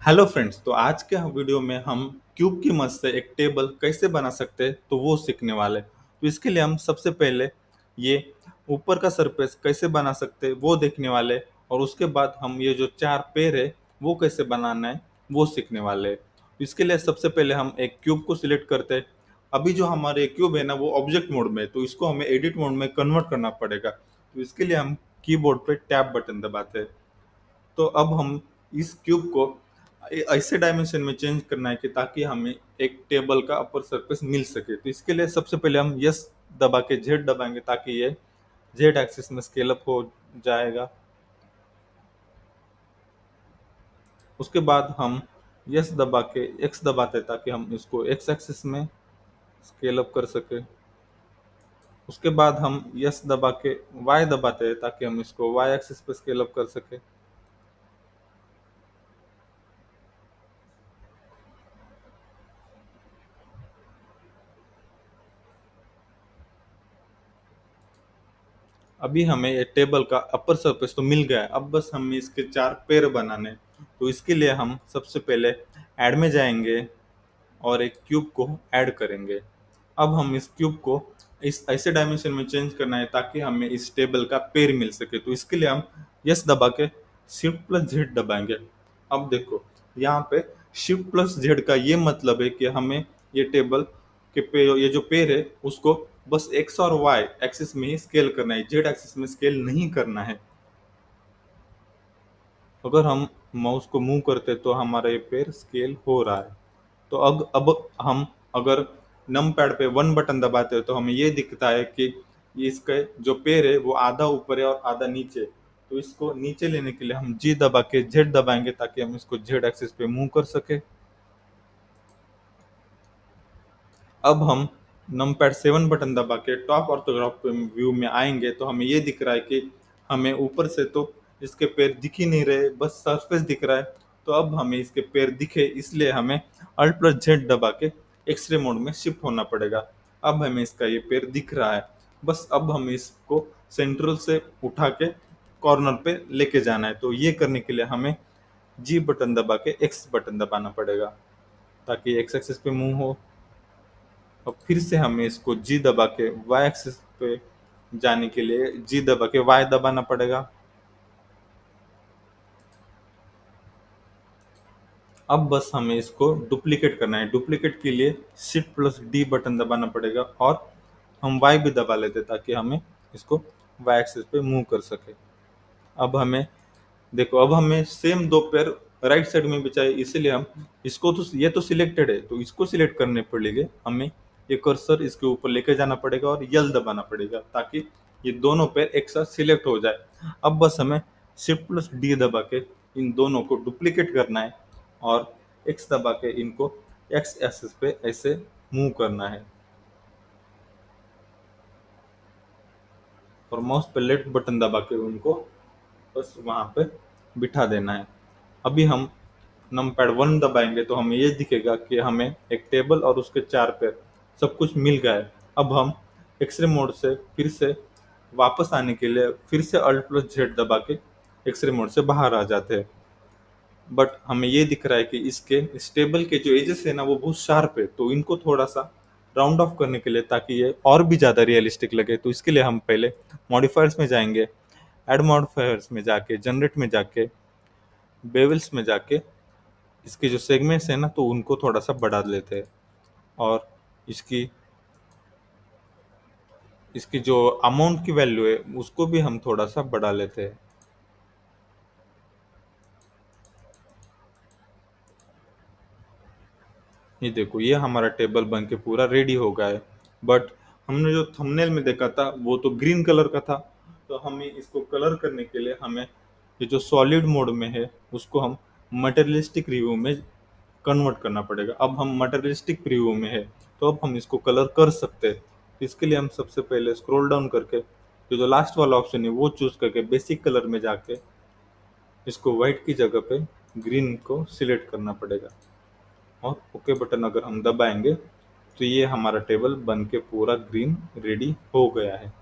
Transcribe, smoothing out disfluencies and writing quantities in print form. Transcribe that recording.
Hello friends, तो आज के वीडियो में हम क्यूब की मदद से एक टेबल कैसे बना सकते हैं तो वो सीखने वाले। तो इसके लिए हम सबसे पहले ये ऊपर का सरफेस कैसे बना सकते हैं वो देखने वाले, और उसके बाद हम ये जो चार पैर है वो कैसे बनाना है वो सीखने वाले। तो इसके लिए सबसे पहले हम एक क्यूब को सिलेक्ट करते हैं। अभी जो हमारे क्यूब है ना वो ऑब्जेक्ट मोड में है, तो इसको हमें एडिट मोड में कन्वर्ट करना पड़ेगा। तो इसके लिए हम कीबोर्ड पे टैब बटन दबाते हैं। तो अब हम इस क्यूब को ऐसे डायमेंशन में चेंज करना है कि ताकि हमें एक टेबल का अपर सरफेस मिल सके। तो इसके लिए सबसे पहले हम यस दबा के जेड दबाएंगे ताकि ये जेड एक्सिस में स्केल अप हो जाएगा। उसके बाद हम यस दबा के एक्स दबाते हैं ताकि हम इसको एक्स एक्सिस में स्केल अप कर सके। उसके बाद हम यस दबा के वाई दबाते हैं ताकि हम इसको वाई एक्सिस पे स्केल अप कर सके। अभी हमें ये टेबल का अपर सरफेस तो मिल गया है, अब बस हमें इसके चार पैर बनाने हैं। तो इसके लिए हम सबसे पहले ऐड में जाएंगे और एक क्यूब को ऐड करेंगे। अब हम इस क्यूब को इस ऐसे डायमेंशन में चेंज करना है ताकि हमें इस टेबल का पैर मिल सके। तो इसके लिए हम यस दबा के शिफ्ट प्लस जेड दबाएंगे। अब देखो, यहाँ पे शिफ्ट प्लस जेड का ये मतलब है कि हमें ये टेबल के पे ये जो पैर है उसको बस एक्स और वाई एक्सिस में ही स्केल करना है, जेड एक्सिस में स्केल नहीं करना है। अगर हम माउस को मूव करते तो हमारा ये पैर स्केल हो रहा है। तो अब हम अगर नम पैड पे वन बटन दबाते हैं तो हमें ये दिखता है कि ये इसका जो पैर है वो आधा ऊपर है और आधा नीचे। तो इसको नीचे लेने के लिए हम जी दबा के जेड दबाएंगे ताकि हम इसको जेड एक्सिस पे मूव कर सके। अब हम नम पैड 7 बटन दबा के टॉप ऑर्थोग्राफ व्यू में आएंगे तो हमें ये दिख रहा है कि हमें ऊपर से तो इसके पैर दिख ही नहीं रहे, बस सरफेस दिख रहा है। तो अब हमें इसके पैर दिखे, इसलिए हमें अल्ट प्लस जेड दबा के एक्सरे मोड में शिफ्ट होना पड़ेगा। अब हमें इसका ये पैर दिख रहा है। बस अब हमें इसको सेंट्रल से उठा के कॉर्नर पे लेके जाना है। तो ये करने के लिए हमें जी बटन दबा के एक्स बटन दबाना पड़ेगा ताकि एक्स एक्सिस पे मूव हो। और फिर से हमें इसको जी दबा के वाई एक्सिस पे जाने के लिए जी दबा के वाई दबाना पड़ेगा। अब बस हमें इसको डुप्लीकेट करना है। डुप्लीकेट के लिए शिफ्ट प्लस डी बटन दबाना पड़ेगा और हम वाई भी दबा लेते ताकि हमें इसको वाई एक्सिस पे मूव कर सके। अब हमें देखो, अब हमें सेम दो पैर राइट साइड में भी चाहिए, इसलिए हम इसको तो ये तो सिलेक्टेड है तो इसको सिलेक्ट करने पड़ेंगे हमें। ये कर्सर इसके ऊपर लेके जाना पड़ेगा और यल दबाना पड़ेगा ताकि ये दोनों पैर एक साथ सिलेक्ट हो जाए। अब बस हमें शिफ्ट प्लस डी दबा के इन दोनों को डुप्लीकेट करना है और एक्स दबा के इनको एक्स एक्सिस पे ऐसे मूव करना है और माउस पे लेफ्ट बटन दबा के उनको बस वहां पे बिठा देना है। अभी हम नम पैड 1 दबाएंगे तो हमें ये दिखेगा कि हमें एक टेबल और उसके चार पैर सब कुछ मिल गया है। अब हम एक्सरे मोड से फिर से वापस आने के लिए फिर से अल्ट प्लस जेड दबा के एक्सरे मोड से बाहर आ जाते हैं। बट हमें ये दिख रहा है कि इसके इस टेबल के जो एजेस है ना वो बहुत शार्प है, तो इनको थोड़ा सा राउंड ऑफ करने के लिए ताकि ये और भी ज़्यादा रियलिस्टिक लगे, तो इसके लिए हम पहले मॉडिफायर्स में जाएंगे। ऐड मॉडिफायर्स में जाके जनरेट में जाके बेवल्स में जाके इसके जो सेगमेंट्स हैं ना तो उनको थोड़ा सा बढ़ा लेते हैं और इसकी इसकी जो अमाउंट की वैल्यू है उसको भी हम थोड़ा सा बढ़ा लेते हैं। ये देखो, ये हमारा टेबल बन के पूरा रेडी हो गया है। बट हमने जो थंबनेल में देखा था वो तो ग्रीन कलर का था, तो हमें इसको कलर करने के लिए हमें ये जो सॉलिड मोड में है उसको हम मटेरियलिस्टिक रिव्यू में कन्वर्ट करना पड़ेगा। अब हम मटेरियलिस्टिक प्रीव्यू में है तो अब हम इसको कलर कर सकते हैं। इसके लिए हम सबसे पहले स्क्रॉल डाउन करके जो लास्ट वाला ऑप्शन है वो चूज करके बेसिक कलर में जाके इसको व्हाइट की जगह पे ग्रीन को सिलेक्ट करना पड़ेगा और ओके बटन अगर हम दबाएंगे तो ये हमारा टेबल बन के पूरा ग्रीन रेडी हो गया है।